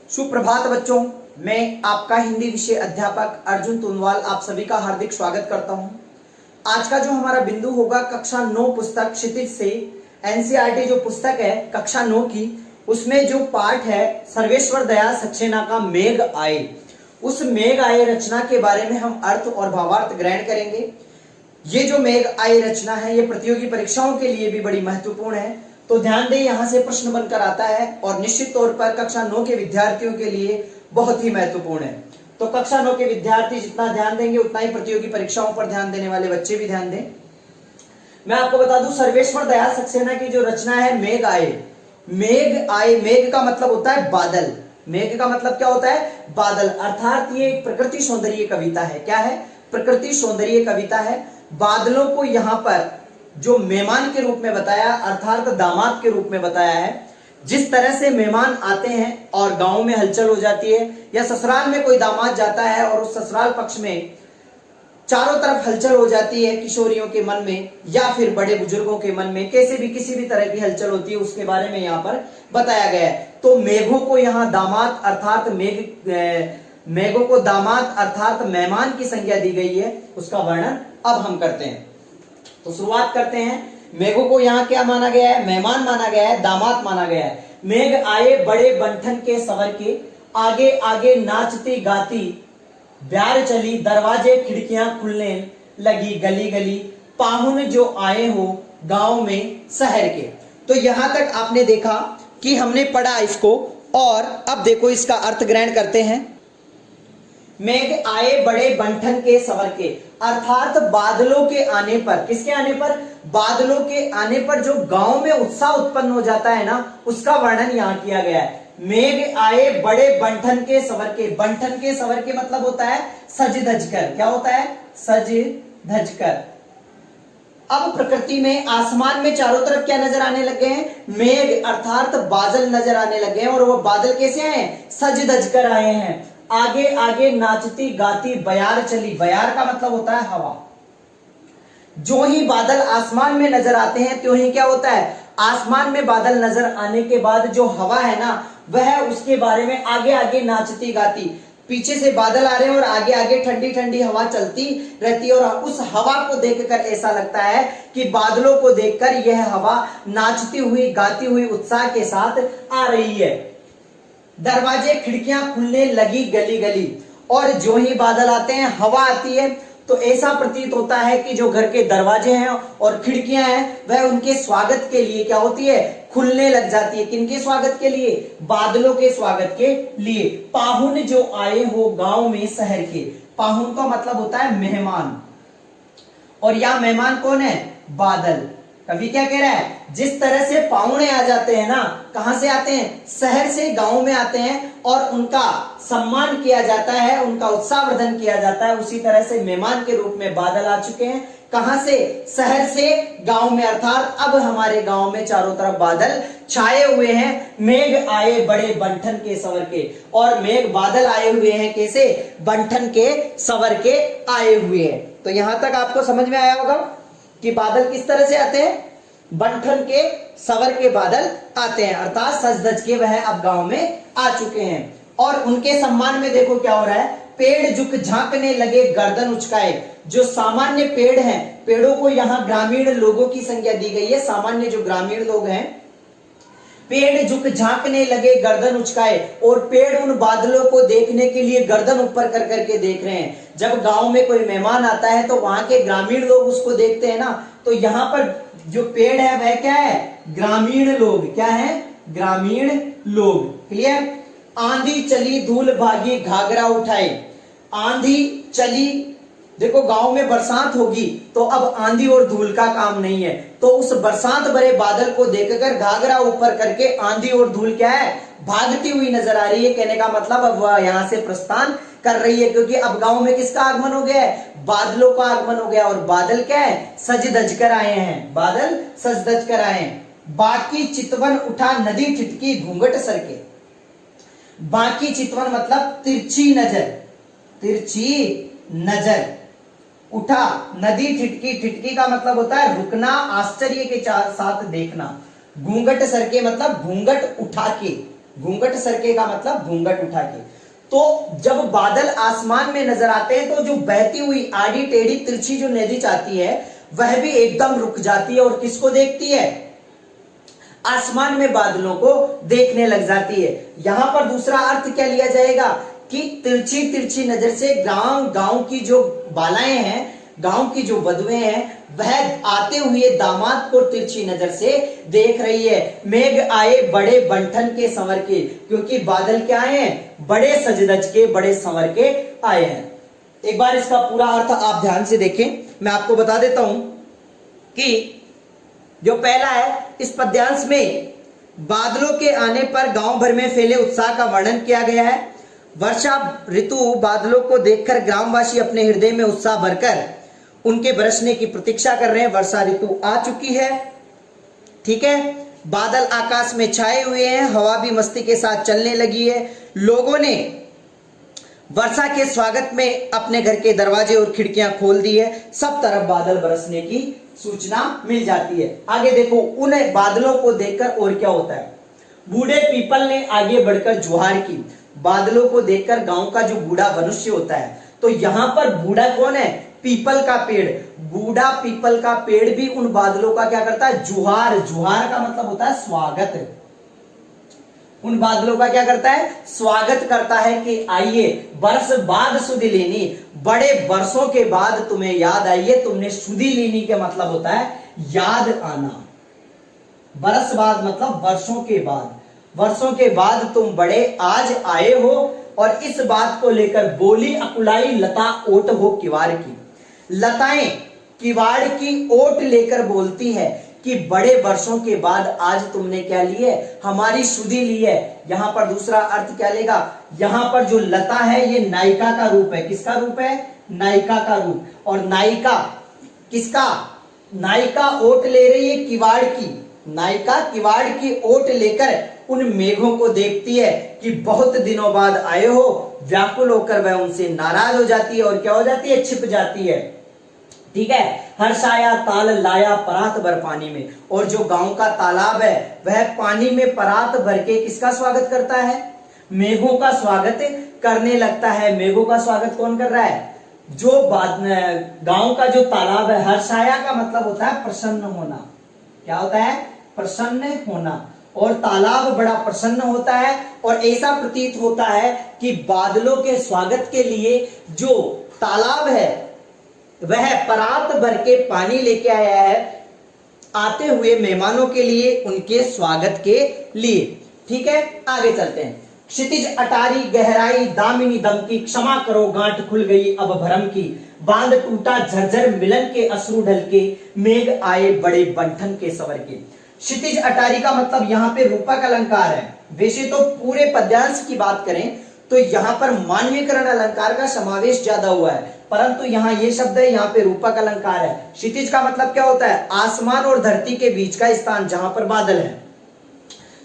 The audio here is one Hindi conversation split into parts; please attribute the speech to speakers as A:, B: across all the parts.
A: सुप्रभात बच्चों, मैं आपका हिंदी विषय अध्यापक अर्जुन तुनवाल आप सभी का हार्दिक स्वागत करता हूं। आज का जो हमारा बिंदु होगा कक्षा 9 पुस्तक क्षितिज से एनसीईआरटी जो पुस्तक है कक्षा 9 की, उसमें जो पाठ है सर्वेश्वर दयाल सक्सेना का मेघ आए, उस मेघ आए रचना के बारे में हम अर्थ और भावार्थ ग्रहण करेंगे। ये जो मेघ आए रचना है ये प्रतियोगी परीक्षाओं के लिए भी बड़ी महत्वपूर्ण है, तो ध्यान दें यहां से प्रश्न बनकर आता है और निश्चित तौर पर कक्षा 9 के विद्यार्थियों के लिए बहुत ही महत्वपूर्ण है। तो कक्षा 9 के विद्यार्थी जितना ध्यान देंगे उतना ही प्रतियोगी परीक्षाओं पर ध्यान देने वाले बच्चे भी ध्यान दें। मैं आपको बता दूं सर्वेश्वर दयाल सक्सेना की जो रचना है मेघ आए, मेघ आए, मेघ का मतलब होता है बादल। मेघ का मतलब क्या होता है? बादल। अर्थात ये एक प्रकृति सौंदर्य कविता है। क्या है? प्रकृति सौंदर्य कविता है। बादलों को यहाँ पर जो मेहमान के रूप में बताया, अर्थात दामाद के रूप में बताया है। जिस तरह से मेहमान आते हैं और गांव में हलचल हो जाती है, या ससुराल में कोई दामाद जाता है और उस ससुराल पक्ष में चारों तरफ हलचल हो जाती है, किशोरियों के मन में या फिर बड़े बुजुर्गों के मन में, कैसे भी किसी भी तरह की हलचल होती है, उसके बारे में यहाँ पर बताया गया है। तो मेघों को यहाँ दामाद अर्थात मेघों को दामाद अर्थात मेहमान की संज्ञा दी गई है, उसका वर्णन अब हम करते हैं। तो शुरुआत करते हैं। मेघों को यहाँ क्या माना गया है? मेहमान माना गया है, दामाद माना गया है। मेघ आए बड़े बंठन के सवर के, आगे आगे नाचती गाती ब्यार चली, दरवाजे खिड़कियां खुलने लगी गली गली, पाहुन जो आए हो गांव में शहर के। तो यहां तक आपने देखा कि हमने पढ़ा इसको, और अब देखो इसका अर्थ ग्रहण करते हैं। मेघ आए बड़े बंठन के सवर के, अर्थात बादलों के आने पर, किसके आने पर? बादलों के आने पर जो गांव में उत्साह उत्पन्न हो जाता है ना, उसका वर्णन यहां किया गया है। मेघ आए बड़े बंठन के सवर के, बंठन के सवर के मतलब होता है सज धज कर। क्या होता है? सज धज कर। अब प्रकृति में आसमान में चारों तरफ क्या नजर आने लगे हैं? मेघ अर्थात बादल नजर आने लगे हैं, और वो बादल कैसे आए? सज धज कर आए हैं। आगे आगे नाचती गाती बयार चली, बयार का मतलब होता है हवा। जो ही बादल आसमान में नजर आते हैं त्यों ही क्या होता है? आसमान में बादल नजर आने के बाद जो हवा है ना, वह उसके बारे में आगे आगे नाचती गाती, पीछे से बादल आ रहे हैं और आगे आगे ठंडी ठंडी हवा चलती रहती है, और उस हवा को देखकर ऐसा लगता है कि बादलों को देखकर यह हवा नाचती हुई गाती हुई उत्साह के साथ आ रही है। दरवाजे खिड़कियां खुलने लगी गली गली, और जो ही बादल आते हैं हवा आती है, तो ऐसा प्रतीत होता है कि जो घर के दरवाजे हैं और खिड़कियां हैं वह उनके स्वागत के लिए क्या होती है? खुलने लग जाती है। किनके स्वागत के लिए? बादलों के स्वागत के लिए। पाहुन जो आए हो गांव में शहर के, पाहुन का मतलब होता है मेहमान, और यह मेहमान कौन है? बादल। कवि क्या कह रहा है? जिस तरह से पाहुणे आ जाते हैं ना, कहां से आते हैं? शहर से गांव में आते हैं, और उनका सम्मान किया जाता है, उनका उत्साहवर्धन किया जाता है, उसी तरह से मेहमान के रूप में बादल आ चुके हैं। कहां से? शहर से गांव में, अर्थात अब हमारे गांव में चारों तरफ बादल छाए हुए हैं। मेघ आए बड़े बंठन के सवर के, और मेघ बादल आए हुए हैं कैसे? बंठन के सवर के आए हुए हैं। तो यहां तक आपको समझ में आया होगा कि बादल किस तरह से आते हैं? बंठन के सवर के बादल आते हैं, अर्थात सज धज के वह अब गांव में आ चुके हैं। और उनके सम्मान में देखो क्या हो रहा है? पेड़ झुक झांकने लगे गर्दन उचकाए। जो सामान्य पेड़ हैं, पेड़ों को यहाँ ग्रामीण लोगों की संज्ञा दी गई है, सामान्य जो ग्रामीण लोग हैं, पेड़ झुक झांकने लगे गर्दन उचकाए, और पेड़ उन बादलों को देखने के लिए गर्दन ऊपर कर करके देख रहे हैं। जब गांव में कोई मेहमान आता है तो वहां के ग्रामीण लोग उसको देखते हैं ना, तो यहाँ पर जो पेड़ है वह क्या है? ग्रामीण लोग। क्या है? ग्रामीण लोग। क्लियर? आंधी चली धूल भागी घाघरा उठाए, आंधी चली, देखो गांव में बरसात होगी तो अब आंधी और धूल का काम नहीं है, तो उस बरसात भरे बादल को देखकर घाघरा ऊपर करके आंधी और धूल क्या है? भागती हुई नजर आ रही है। कहने का मतलब अब वह यहां से प्रस्थान कर रही है, क्योंकि अब गांव में किसका आगमन हो गया है? बादलों का आगमन हो गया, और बादल क्या है? सज धज कर आए हैं। बादल सज धज कर आए हैं। बाकी चितवन उठा नदी ठिठकी घूंघट सरके, बाकी चितवन मतलब तिरछी नजर, तिरछी नजर। उठा नदी ठिठकी, ठिठकी का मतलब होता है रुकना, आश्चर्य के साथ देखना। घूंघट सरके मतलब घूंघट उठा के, घूंघट सरके का मतलब घूंघट उठा के। तो जब बादल आसमान में नजर आते हैं तो जो बहती हुई आड़ी टेढ़ी तिरछी जो नदी जाती है वह भी एकदम रुक जाती है और किसको देखती है? आसमान में बादलों को देखने लग जाती है। यहां पर दूसरा अर्थ क्या लिया जाएगा कि तिरछी तिरछी नजर से गांव की जो बालाएं हैं, गांव की जो वधुएं हैं, वह आते हुए दामाद को तिरछी नजर से देख रही है। मेघ आए बड़े बंठन के संवर के, क्योंकि बादल क्या आए हैं? बड़े सजधज के, बड़े संवर के आए हैं। एक बार इसका पूरा अर्थ आप ध्यान से देखें। मैं आपको बता देता हूं कि जो पहला है, इस पद्यांश में बादलों के आने पर गांव भर में फैले उत्साह का वर्णन किया गया है। वर्षा ऋतु बादलों को देखकर ग्रामवासी अपने हृदय में उत्साह भरकर उनके बरसने की प्रतीक्षा कर रहे हैं। वर्षा ऋतु आ चुकी है, ठीक है। बादल आकाश में छाए हुए हैं, हवा भी मस्ती के साथ चलने लगी है। लोगों ने वर्षा के स्वागत में अपने घर के दरवाजे और खिड़कियां खोल दी है। सब तरफ बादल बरसने की सूचना मिल जाती है। आगे देखो, उन बादलों को देखकर और क्या होता है? बूढ़े पीपल ने आगे बढ़कर जुहार की। बादलों को देखकर गांव का जो बूढ़ा मनुष्य होता है, तो यहां पर बूढ़ा कौन है? पीपल का पेड़। बूढ़ा पीपल का पेड़ भी उन बादलों का क्या करता है? जुहार। जुहार का मतलब होता है स्वागत। उन बादलों का क्या करता है? स्वागत करता है कि आइए, बरस बाद सुधि लेनी, बड़े बरसों के बाद तुम्हें याद आई है। तुमने सुधि लेनी के मतलब होता है याद आना। बरस बाद मतलब वर्षों के बाद। वर्षों के बाद तुम बड़े आज आए हो, और इस बात को लेकर बोली अकुलाई लता ओट हो किवाड़ की। लताएं किवाड़ की ओट लेकर बोलती है कि बड़े वर्षों के बाद आज तुमने क्या ली है? हमारी सुधि ली है। यहां पर दूसरा अर्थ क्या लेगा? यहां पर जो लता है ये नायिका का रूप है। किसका रूप है? नायिका का रूप। और नायिका किसका? नायिका ओट ले रही है किवाड़ की। नायिका किवाड़ की ओट लेकर उन मेघों को देखती है कि बहुत दिनों बाद आए हो। व्याकुल होकर वह उनसे नाराज हो जाती है और क्या हो जाती है? छिप जाती है, ठीक है। हर्षाया ताल लाया परात भर पानी में। और जो गांव का तालाब है वह पानी में परात भर के किसका स्वागत करता है? मेघों का स्वागत करने लगता है। मेघों का स्वागत कौन कर रहा है? जो गांव का जो तालाब है। हर्षाया का मतलब होता है प्रसन्न होना। क्या होता है? प्रसन्न होना। और तालाब बड़ा प्रसन्न होता है, और ऐसा प्रतीत होता है कि बादलों के स्वागत के लिए जो तालाब है वह परात भर के पानी लेके आया है, आते हुए मेहमानों के लिए, उनके स्वागत के लिए, ठीक है। आगे चलते हैं। क्षितिज अटारी गहराई दामिनी दम की, क्षमा करो गांठ खुल गई अब भरम की। बांध टूटा झरझर मिलन के अश्रु ढल के, मेघ आए बड़े बंठन के सवर के। क्षितिज अटारी का मतलब यहाँ पे रूपक अलंकार है। वैसे तो पूरे पद्यांश की बात करें तो यहाँ पर मानवीकरण अलंकार का समावेश ज्यादा हुआ है, परंतु यहाँ ये शब्द है, यहाँ पे रूपक अलंकार है। क्षितिज का मतलब क्या होता है? आसमान और धरती के बीच का स्थान जहां पर बादल है।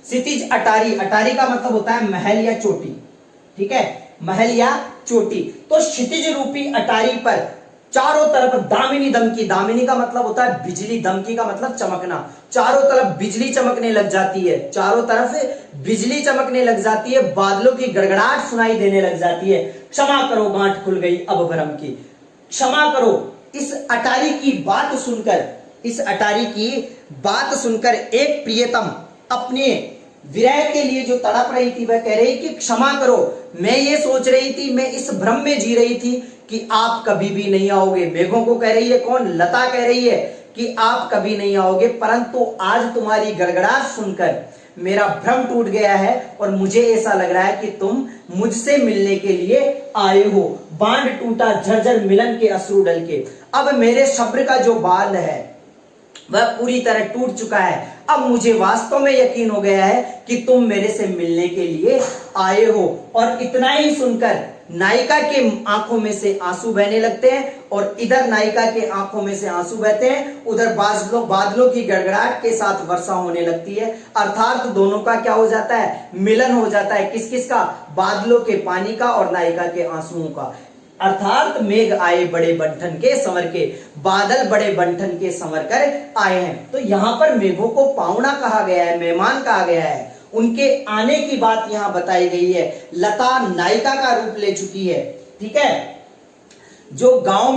A: क्षितिज अटारी, अटारी का मतलब होता है महल या चोटी, ठीक है, महल या चोटी। तो क्षितिज रूपी अटारी पर चारों तरफ दामिनी दमकी, दामिनी का मतलब होता है बिजली, दमकी का मतलब चमकना। चारों तरफ बिजली चमकने लग जाती है, चारों तरफ बिजली चमकने लग जाती है, बादलों की गड़गड़ाहट सुनाई देने लग जाती है। क्षमा करो गांठ खुल गई अब भरम की। क्षमा करो, इस अटारी की बात सुनकर, इस अटारी की बात सुनकर एक प्रियतम अपने विरह के लिए जो तड़प रही थी वह कह रही कि क्षमा करो, मैं ये सोच रही थी, मैं इस भ्रम में जी रही थी कि आप कभी भी नहीं आओगे। मेघों को कह रही है, कौन? लता कह रही है कि आप कभी नहीं आओगे, परंतु आज तुम्हारी गड़गड़ाहट सुनकर मेरा भ्रम टूट गया है और मुझे ऐसा लग रहा है कि तुम मुझसे मिलने के लिए आए हो। बांध टूटा झरझर मिलन के अश्रु डल के, अब मेरे सब्र का जो बांध है वह पूरी तरह टूट चुका है। अब मुझे वास्तव में यकीन हो गया है कि तुम मेरे से मिलने के लिए आए हो। और इतना ही सुनकर नायिका के आंखों में से आंसू बहने लगते हैं, और इधर नायिका के आंखों में से आंसू बहते हैं, उधर बादलों की गड़गड़ाहट के साथ वर्षा होने लगती है। अर्थात दोनों का क्या हो जाता है? मिलन हो जाता है। किस किस का? बादलों के पानी का और नायिका के आंसुओं का। अर्थात मेघ आए बड़े बंठन के संवर के, बादल बड़े बंठन के संवर कर आए हैं। तो यहां पर मेघों को पावना कहा गया है, मेहमान कहा गया है। उनके आने की बात यहां बताई गई है। लता नायिका का रूप ले चुकी है। ठीक है, जो गांव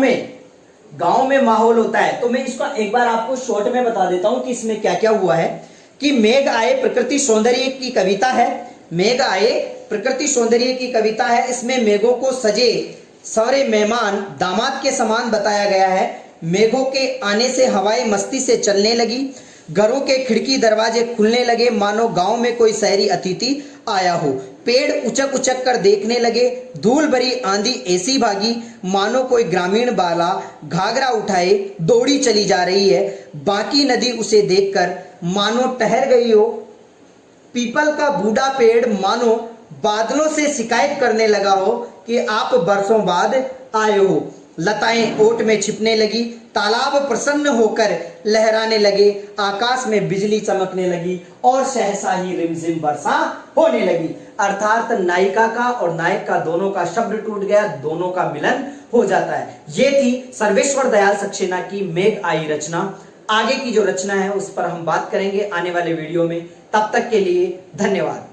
A: में माहौल होता है, तो मैं इसका एक बार आपको शॉर्ट में बता देता हूं कि इसमें क्या क्या हुआ है। कि मेघ आए प्रकृति सौंदर्य की कविता है। मेघ आए प्रकृति सौंदर्य की कविता है। इसमें मेघों को सजे सवरे मेहमान दामाद के समान बताया गया है। मेघों के आने से हवाएं मस्ती से चलने लगी, घरों के खिड़की दरवाजे खुलने लगे, मानो गांव में कोई शहरी अतिथि आया हो। पेड़ उचक उचक कर देखने लगे, धूल भरी आंधी ऐसी भागी, मानो कोई ग्रामीण बाला घाघरा उठाए दौड़ी चली जा रही है। बाकी नदी उसे देखकर मानो ठहर गई हो। पीपल का बूढ़ा पेड़ मानो बादलों से शिकायत करने लगा हो कि आप बरसों बाद आए हो। लताएं ओट में छिपने लगी, तालाब प्रसन्न होकर लहराने लगे, आकाश में बिजली चमकने लगी और सहसा ही रिमझिम वर्षा होने लगी। अर्थात नायिका का और नायक का दोनों का शब्द टूट गया, दोनों का मिलन हो जाता है। ये थी सर्वेश्वर दयाल सक्सेना की मेघ आई रचना। आगे की जो रचना है उस पर हम बात करेंगे आने वाले वीडियो में। तब तक के लिए धन्यवाद।